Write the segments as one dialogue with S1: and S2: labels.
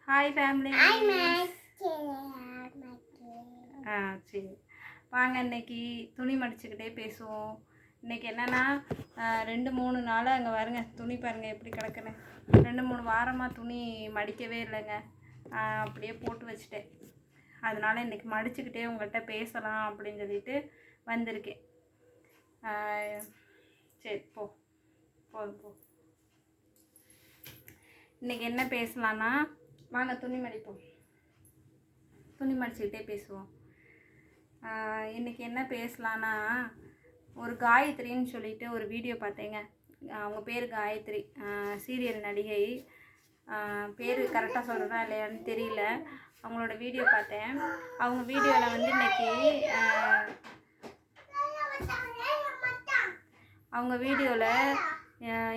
S1: Hi family. சரி வாங்க, இன்னைக்கு துணி மடிச்சுக்கிட்டே பேசுவோம். இன்றைக்கி என்னென்னா 2-3 நாளாக அங்கே வருங்க துணி பாருங்கள் எப்படி கிடக்குன்னு. 2-3 வாரமாக துணி மடிக்கவே இல்லைங்க, அப்படியே போட்டு வச்சுட்டேன். அதனால் இன்றைக்கி மடிச்சுக்கிட்டே உங்கள்கிட்ட பேசலாம் அப்படின்னு சொல்லிட்டு வந்திருக்கேன். சரி போதும். இன்றைக்கி என்ன பேசலான்னா, வாங்க துணி மடிச்சுக்கிட்டே பேசுவோம். இன்றைக்கி என்ன பேசலான்னா, ஒரு காயத்ரின்னு சொல்லிட்டு ஒரு வீடியோ பார்த்தேங்க. அவங்க பேர் காயத்ரி, சீரியல் நடிகை. பேர் கரெக்டாக சொல்கிறதா இல்லையான்னு தெரியல. அவங்களோட வீடியோ பார்த்தேன். அவங்க வீடியோவில் வந்து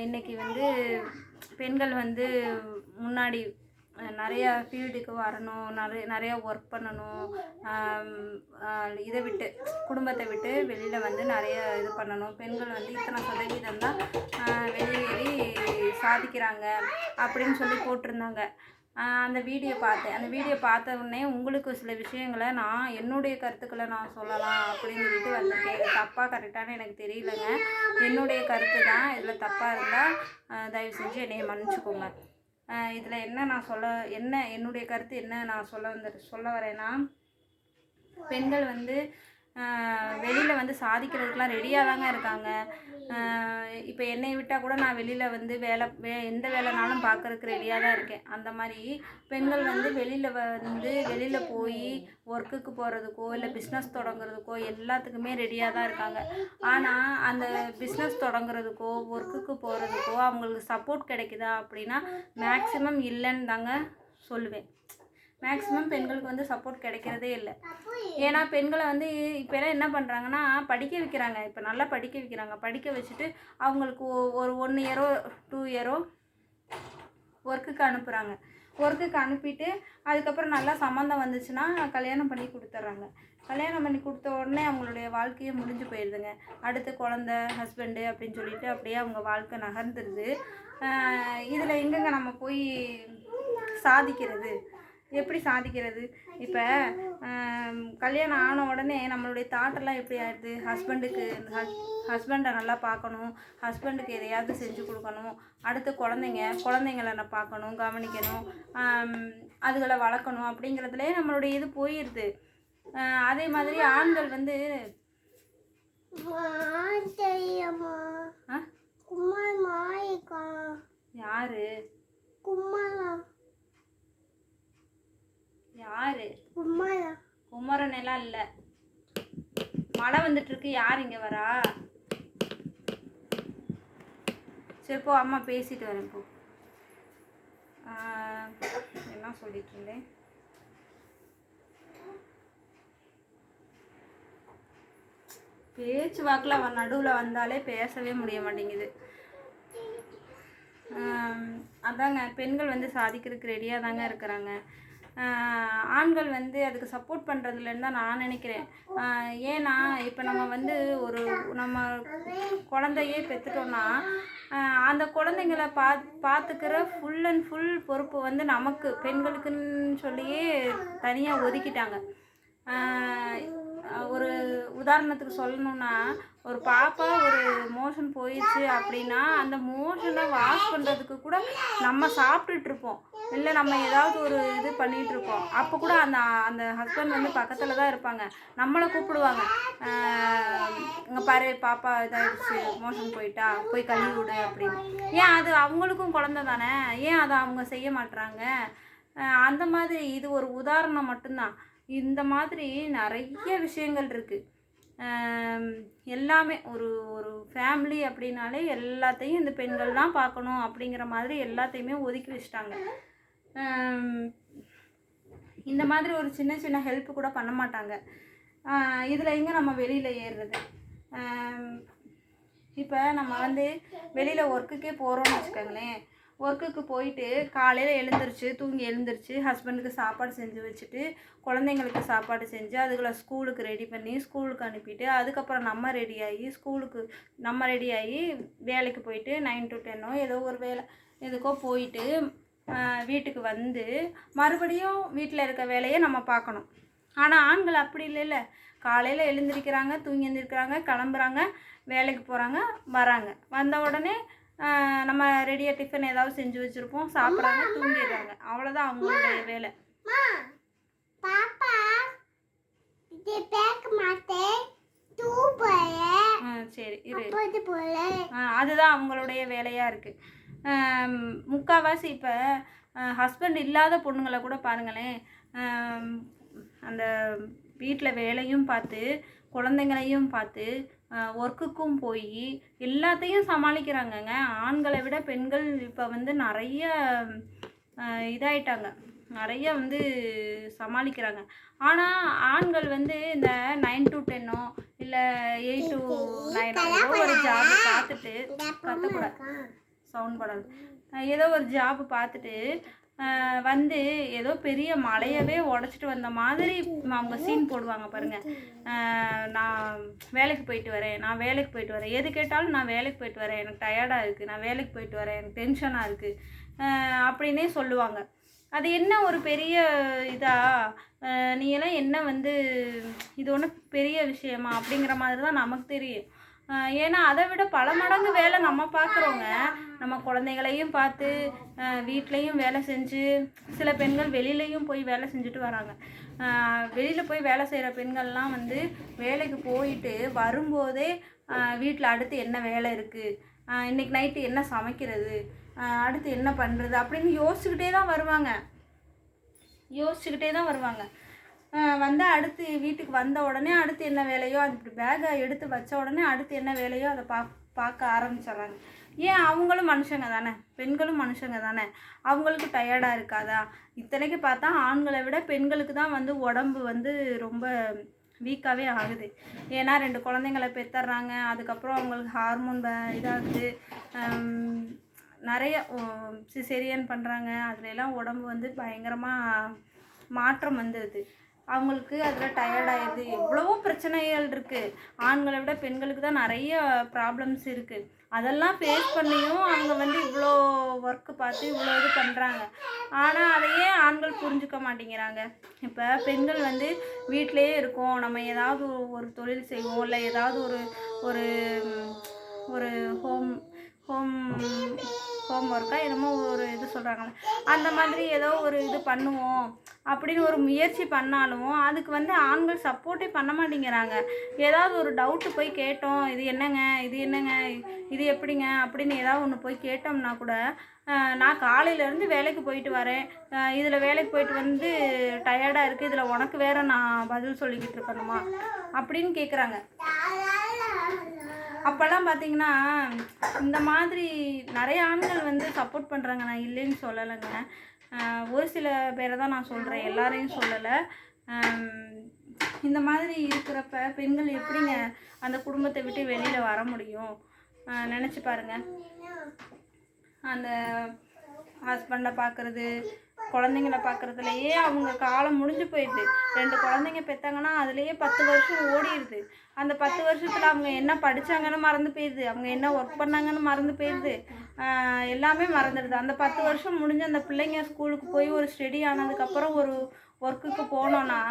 S1: இன்றைக்கி வந்து பெண்கள் வந்து முன்னாடி நிறையா ஃபீல்டுக்கு வரணும், நிறையா ஒர்க் பண்ணணும், குடும்பத்தை விட்டு வெளியில் வந்து நிறைய இது பண்ணணும், பெண்கள் வந்து இத்தனை சதவீதம் தான் வெளியேறி சாதிக்கிறாங்க அப்படின்னு சொல்லி போட்டிருந்தாங்க. அந்த வீடியோ பார்த்தேன். அந்த வீடியோ பார்த்த உடனே உங்களுக்கு சில விஷயங்களை என்னுடைய கருத்துக்களை நான் சொல்லலாம் அப்படின்னு சொல்லிட்டு வந்திருக்கேன். இது தப்பாக கரெக்டானு எனக்கு தெரியலைங்க, என்னுடைய கருத்து தான். இதில் தப்பாக இருந்தால் தயவு செஞ்சு என்னைய மன்னிச்சுக்கோங்க. இதில் என்னுடைய கருத்து என்ன நான் சொல்ல வரேன்னா, பெண்கள் வந்து வெளியில் வந்து சாதிக்கிறதுக்கெலாம் ரெடியாக தாங்க இருக்காங்க. இப்போ என்னை விட்டால் கூட நான் வெளியில் வந்து எந்த வேலைனாலும் பார்க்குறதுக்கு ரெடியாக தான் இருக்கேன். அந்த மாதிரி பெண்கள் வந்து வெளியில் போய் ஒர்க்குக்கு போகிறதுக்கோ இல்லை பிஸ்னஸ் தொடங்குறதுக்கோ எல்லாத்துக்குமே ரெடியாக தான் இருக்காங்க. ஆனால் அந்த பிஸ்னஸ் தொடங்குறதுக்கோ ஒர்க்குக்கு போகிறதுக்கோ அவங்களுக்கு சப்போர்ட் கிடைக்குதா அப்படின்னா மேக்ஸிமம் இல்லைன்னு தாங்க சொல்லுவேன். மேக்ஸிமம் பெண்களுக்கு வந்து சப்போர்ட் கிடைக்கிறதே இல்லை. ஏன்னா பெண்களை வந்து இப்போலாம் என்ன பண்ணுறாங்கன்னா, படிக்க வைக்கிறாங்க. இப்போ நல்லா படிக்க வைக்கிறாங்க. படிக்க வச்சுட்டு அவங்களுக்கு ஒரு 1 இயரோ 2 இயரோ ஒர்க்குக்கு அனுப்புகிறாங்க. ஒர்க்குக்கு அனுப்பிட்டு அதுக்கப்புறம் நல்லா சம்மந்தம் வந்துச்சுன்னா கல்யாணம் பண்ணி கொடுத்துட்றாங்க. கல்யாணம் பண்ணி கொடுத்த உடனே அவங்களுடைய வாழ்க்கையே முடிஞ்சு போயிடுதுங்க. அடுத்து குழந்த, ஹஸ்பண்டு அப்படின்னு சொல்லிட்டு அப்படியே அவங்க வாழ்க்கை நகர்ந்துடுது. இதில் எங்கெங்க நம்ம போய் சாதிக்கிறது? எப்படி சாதிக்கிறது? இப்போ கல்யாணம் ஆன உடனே நம்மளுடைய தாட்டெல்லாம் எப்படி ஆயிடுது? ஹஸ்பண்டை நல்லா பார்க்கணும், ஹஸ்பண்டுக்கு எதையாவது செஞ்சு கொடுக்கணும், அடுத்து குழந்தைங்கள நான் பார்க்கணும், கவனிக்கணும், அதுகளை வளர்க்கணும் அப்படிங்கிறதுலே நம்மளுடைய இது போயிடுது. அதே மாதிரி ஆண்கள் வந்து யாரு குமரன் எல்லாம் இல்லை, மழை வந்துட்டு இருக்கு. யார் இங்கே வரா? சரி போ, அம்மா பேசிட்டு வரேன் போ. என்ன சொல்லிட்டு இருந்தேன்? பேச்சு வாக்கில் நடுவில் வந்தாலே பேசவே முடிய மாட்டேங்குது. அதாங்க, பெண்கள் வந்து சாதிக்கிறதுக்கு ரெடியாக தாங்க இருக்கிறாங்க. ஆண்கள் வந்து அதுக்கு சப்போர்ட் பண்ணுறதுலன்னு தான் நான் நினைக்கிறேன். ஏன்னா இப்போ நம்ம குழந்தையே பெற்றுட்டோன்னா அந்த குழந்தைங்கள பார்த்துக்கிற ஃபுல் அண்ட் ஃபுல் பொறுப்பு வந்து நமக்கு பெண்களுக்குன்னு சொல்லியே தனியாக ஒதுக்கிட்டாங்க. ஒரு உதாரணத்துக்கு சொல்லணுன்னா, ஒரு பாப்பா ஒரு மோஷன் போயிடுச்சு அப்படின்னா அந்த மோஷனை வாஷ் பண்ணுறதுக்கு கூட நம்ம சாப்பிட்டுட்ருப்போம், இல்லை நம்ம ஏதாவது ஒரு இது பண்ணிகிட்ருப்போம். அப்போ கூட அந்த ஹஸ்பண்ட் வந்து பக்கத்தில் தான் இருப்பாங்க. நம்மளை கூப்பிடுவாங்க, இங்கே பாரு பாப்பா இதாகிடுச்சு, மோஷன் போயிட்டா, போய் கழுவி விடு அப்படின்னு. ஏன் அது அவங்களுக்கும் குழந்தை தானே, ஏன் அதை அவங்க செய்ய மாட்டுறாங்க? அந்த மாதிரி இது ஒரு உதாரணம் மட்டும்தான். இந்த மாதிரி நிறைய விஷயங்கள் இருக்குது. எல்லாமே ஒரு ஃபேமிலி அப்படின்னாலே எல்லாத்தையும் இந்த பெண்கள் தான் பார்க்கணும் அப்படிங்கிற மாதிரி எல்லாத்தையுமே ஒதுக்கி வச்சிட்டாங்க. இந்த மாதிரி ஒரு சின்ன சின்ன ஹெல்ப் கூட பண்ண மாட்டாங்க. இதில் எங்கே நம்ம வெளியில் ஏறுறது? இப்போ நம்ம வந்து வெளியில் ஒர்க்குக்கே போகிறோம்னு வச்சுக்கோங்களேன். ஒர்க்குக்கு போயிட்டு காலையில் தூங்கி எழுந்திரிச்சு ஹஸ்பண்டுக்கு சாப்பாடு செஞ்சு வச்சுட்டு, குழந்தைங்களுக்கு சாப்பாடு செஞ்சு அதுகளை ஸ்கூலுக்கு ரெடி பண்ணி ஸ்கூலுக்கு அனுப்பிட்டு, அதுக்கப்புறம் நம்ம ரெடியாகி வேலைக்கு போயிட்டு 9 to 10 ஏதோ ஒரு வேலை எதுக்கோ போயிட்டு வீட்டுக்கு வந்து மறுபடியும் வீட்டில் இருக்க வேலையை நம்ம பார்க்கணும். ஆனால் ஆண்கள் அப்படி இல்லைல்ல. காலையில் எழுந்திருக்கிறாங்க, தூங்கி எழுந்திருக்கிறாங்க, கிளம்புறாங்க, வேலைக்கு போகிறாங்க, வராங்க. வந்த உடனே நம்ம ரெடியாக டிஃபன் ஏதாவது செஞ்சு வச்சுருப்போம், சாப்பிட்றாங்க, தூங்கிடுறாங்க. அவ்வளோதான் அவங்களுடைய வேலை. சரி இரு. அதுதான் அவங்களுடைய வேலையாக இருக்குது. முக்கால்வாசி இப்போ ஹஸ்பண்ட் இல்லாத பொண்ணுங்களை கூட பாருங்களேன், அந்த வீட்டில் வேலையும் பார்த்து குழந்தைங்களையும் பார்த்து ஒர்க்குக்கும் போய் எல்லாத்தையும் சமாளிக்கிறாங்கங்க. ஆண்களை விட பெண்கள் இப்போ வந்து நிறைய இதாயிட்டாங்க, நிறைய வந்து சமாளிக்கிறாங்க. ஆனால் ஆண்கள் வந்து இந்த 9 to 10 இல்லை 8 to 9 ஏதோ ஒரு ஜாப் பார்த்துட்டு கத்தக்கூடாது, சவுண்ட் படாது, ஏதோ ஒரு ஜாப் பார்த்துட்டு வந்து ஏதோ பெரிய மலையவே உடச்சிட்டு வந்த மாதிரி அவங்க சீன் போடுவாங்க பாருங்கள். நான் வேலைக்கு போயிட்டு வரேன், நான் வேலைக்கு போயிட்டு வரேன், எது கேட்டாலும் நான் வேலைக்கு போயிட்டு வரேன், எனக்கு டயர்டாக இருக்குது, நான் வேலைக்கு போயிட்டு வரேன், எனக்கு டென்ஷனாக இருக்குது அப்படின்னே சொல்லுவாங்க. அது என்ன ஒரு பெரிய நீ எல்லாம் என்ன வந்து இது ஒன்றும் பெரிய விஷயமா அப்படிங்கிற மாதிரி தான் நமக்கு தெரியும். ஏன்னா அதை விட பல மடங்கு வேலை நம்ம பார்க்குறோங்க. நம்ம குழந்தைகளையும் பார்த்து வீட்லேயும் வேலை செஞ்சு, சில பெண்கள் வெளியிலையும் போய் வேலை செஞ்சுட்டு வராங்க. வெளியில் போய் வேலை செய்கிற பெண்கள்லாம் வந்து வேலைக்கு போயிட்டு வரும்போதே வீட்டில் அடுத்து என்ன வேலை இருக்குது, இன்றைக்கி நைட்டு என்ன சமைக்கிறது, அடுத்து என்ன பண்ணுறது அப்படின்னு யோசிச்சுக்கிட்டே தான் வருவாங்க. வந்து அடுத்து வீட்டுக்கு வந்த உடனே அடுத்து என்ன வேலையோ, அது இப்படி பேக்கை எடுத்து வச்ச உடனே அடுத்து என்ன வேலையோ அதை பார்க்க ஆரம்பிச்சிடுறாங்க. ஏன், அவங்களும் மனுஷங்க தானே, பெண்களும் மனுஷங்க தானே, அவங்களுக்கு டயர்டாக இருக்காதா? இத்தனைக்கு பார்த்தா ஆண்களை விட பெண்களுக்கு தான் வந்து உடம்பு வந்து ரொம்ப வீக்காகவே ஆகுது. ஏன்னா 2 குழந்தைங்களை பெற்றுறாங்க, அதுக்கப்புறம் அவங்களுக்கு ஹார்மோன் இதாகுது, நிறைய சிசேரியன் பண்ணுறாங்க, அதுலெல்லாம் உடம்பு வந்து பயங்கரமாக மாற்றம் வந்துடுது. அவங்களுக்கு அதில் டயர்டாகிடுது. எவ்வளவோ பிரச்சனைகள் இருக்குது. ஆண்களை விட பெண்களுக்கு தான் நிறைய ப்ராப்ளம்ஸ் இருக்குது. அதெல்லாம் ஃபேஸ் பண்ணியும் அவங்க வந்து இவ்வளோ ஒர்க்கு பார்த்து இவ்வளோ இது பண்ணுறாங்க. ஆனால் அதையே ஆண்கள் புரிஞ்சுக்க மாட்டேங்கிறாங்க. இப்போ பெண்கள் வந்து வீட்டிலையே இருக்கோம், நம்ம ஏதாவது ஒரு தொழில் செய்வோம், இல்லை ஏதாவது ஒரு ஒரு ஹோம் ஒர்க்காக என்னமோ ஒரு இது சொல்கிறாங்களே, அந்த மாதிரி ஏதோ ஒரு இது பண்ணுவோம் அப்படின்னு ஒரு முயற்சி பண்ணாலும் அதுக்கு வந்து ஆண்கள் சப்போர்ட்டே பண்ண மாட்டேங்கிறாங்க. ஏதாவது ஒரு டவுட்டு போய் கேட்டோம், இது என்னங்க, இது எப்படிங்க அப்படின்னு ஏதாவது ஒன்று போய் கேட்டோம்னா கூட, நான் காலையிலேருந்து வேலைக்கு போயிட்டு வரேன், இதில் வேலைக்கு போயிட்டு வந்து டயர்டாக இருக்குது, இதில் உனக்கு வேறு நான் பதில் சொல்லிக்கிட்டு இருக்கணுமா அப்படின்னு கேட்குறாங்க. அப்போல்லாம் பார்த்தீங்கன்னா இந்த மாதிரி நிறைய ஆண்கள் வந்து சப்போர்ட் பண்ணுறாங்க, நான் இல்லைன்னு சொல்லலைங்க. ஒரு சில பேரை தான் நான் சொல்கிறேன், எல்லாரையும் சொல்லலை. இந்த மாதிரி இருக்கிறப்ப பெண்கள் எப்படிங்க அந்த குடும்பத்தை விட்டு வெளியில் வர முடியும்? நினச்சி பாருங்கள். அந்த ஹஸ்பண்டை பார்க்குறது, குழந்தைங்கள பார்க்குறதுலையே அவங்க காலம் முடிஞ்சு போயிடுது. 2 குழந்தைங்க பெற்றாங்கன்னா அதுலேயே 10 வருஷம் ஓடிடுது. அந்த 10 வருஷத்தில் அவங்க என்ன படித்தாங்கன்னு மறந்து போயிடுது, அவங்க என்ன ஒர்க் பண்ணாங்கன்னு மறந்து போயிடுது, எல்லாமே மறந்துடுது. அந்த 10 வருஷம் முடிஞ்சு அந்த பிள்ளைங்க ஸ்கூலுக்கு போய் ஒரு ஸ்டடி ஆனதுக்கப்புறம் ஒரு ஒர்க்குக்கு போனோன்னா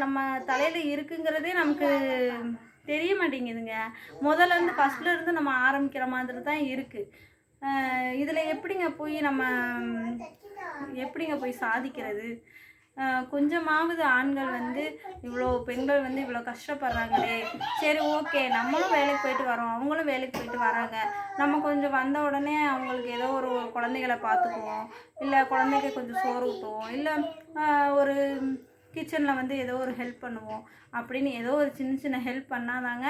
S1: நம்ம தலையில் இருக்குங்கிறதே நமக்கு தெரிய மாட்டேங்குதுங்க. ஃபஸ்ட்லேருந்து நம்ம ஆரம்பிக்கிற மாதிரி தான் இருக்குது. இதில் எப்படிங்க போய் சாதிக்கிறது? கொஞ்சமாவது ஆண்கள் வந்து இவ்வளோ பெண்கள் வந்து இவ்வளோ கஷ்டப்படுறாங்களே, சரி ஓகே நம்மளும் வேலைக்கு போயிட்டு வரோம், அவங்களும் வேலைக்கு போயிட்டு வராங்க, நம்ம கொஞ்சம் வந்த உடனே அவங்களுக்கு ஏதோ ஒரு குழந்தைகளை பார்த்துக்குவோம், இல்லை குழந்தைக்கு கொஞ்சம் சோறு ஊட்டுவோம், இல்லை ஒரு கிச்சனில் வந்து ஏதோ ஒரு ஹெல்ப் பண்ணுவோம் அப்படின்னு ஏதோ ஒரு சின்ன ஹெல்ப் பண்ணாதாங்க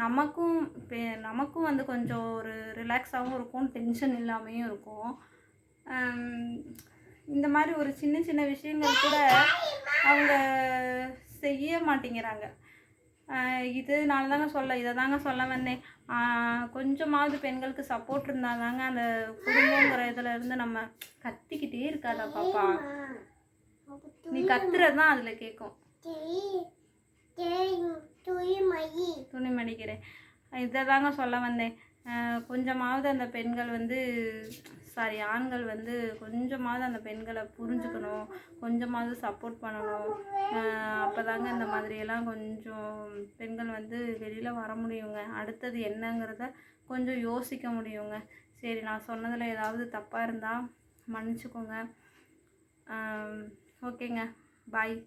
S1: நமக்கும் வந்து கொஞ்சம் ஒரு ரிலாக்ஸாகவும் இருக்கும், டென்ஷன் இல்லாமையும் இருக்கும். இந்த மாதிரி ஒரு சின்ன விஷயங்கள் கூட அவங்க செய்ய மாட்டேங்கிறாங்க. இதை தாங்க சொல்ல வந்தேன். கொஞ்சமாவது பெண்களுக்கு சப்போர்ட் இருந்தால் தாங்க அந்த குடும்பங்கிற இதில் இருந்து நம்ம கத்திக்கிட்டே இருக்காதா பாப்பா, நீ கத்துறது தான் அதில் கேட்கும். துணி மடிக்கிறேன். இதை தாங்க சொல்ல வந்தேன். கொஞ்சமாவது அந்த பெண்கள் வந்து ஆண்கள் வந்து கொஞ்சமாவது அந்த பெண்களை புரிஞ்சுக்கணும், கொஞ்சமாவது சப்போர்ட் பண்ணணும். அப்போ தாங்க இந்த மாதிரியெல்லாம் கொஞ்சம் பெண்கள் வந்து வெளியில் வர முடியுங்க. அடுத்தது என்னங்கிறத கொஞ்சம் யோசிக்க முடியுங்க. சரி, நான் சொன்னதில் ஏதாவது தப்பாக இருந்தால் மன்னிச்சுக்கோங்க. ஓகேங்க, பாய்.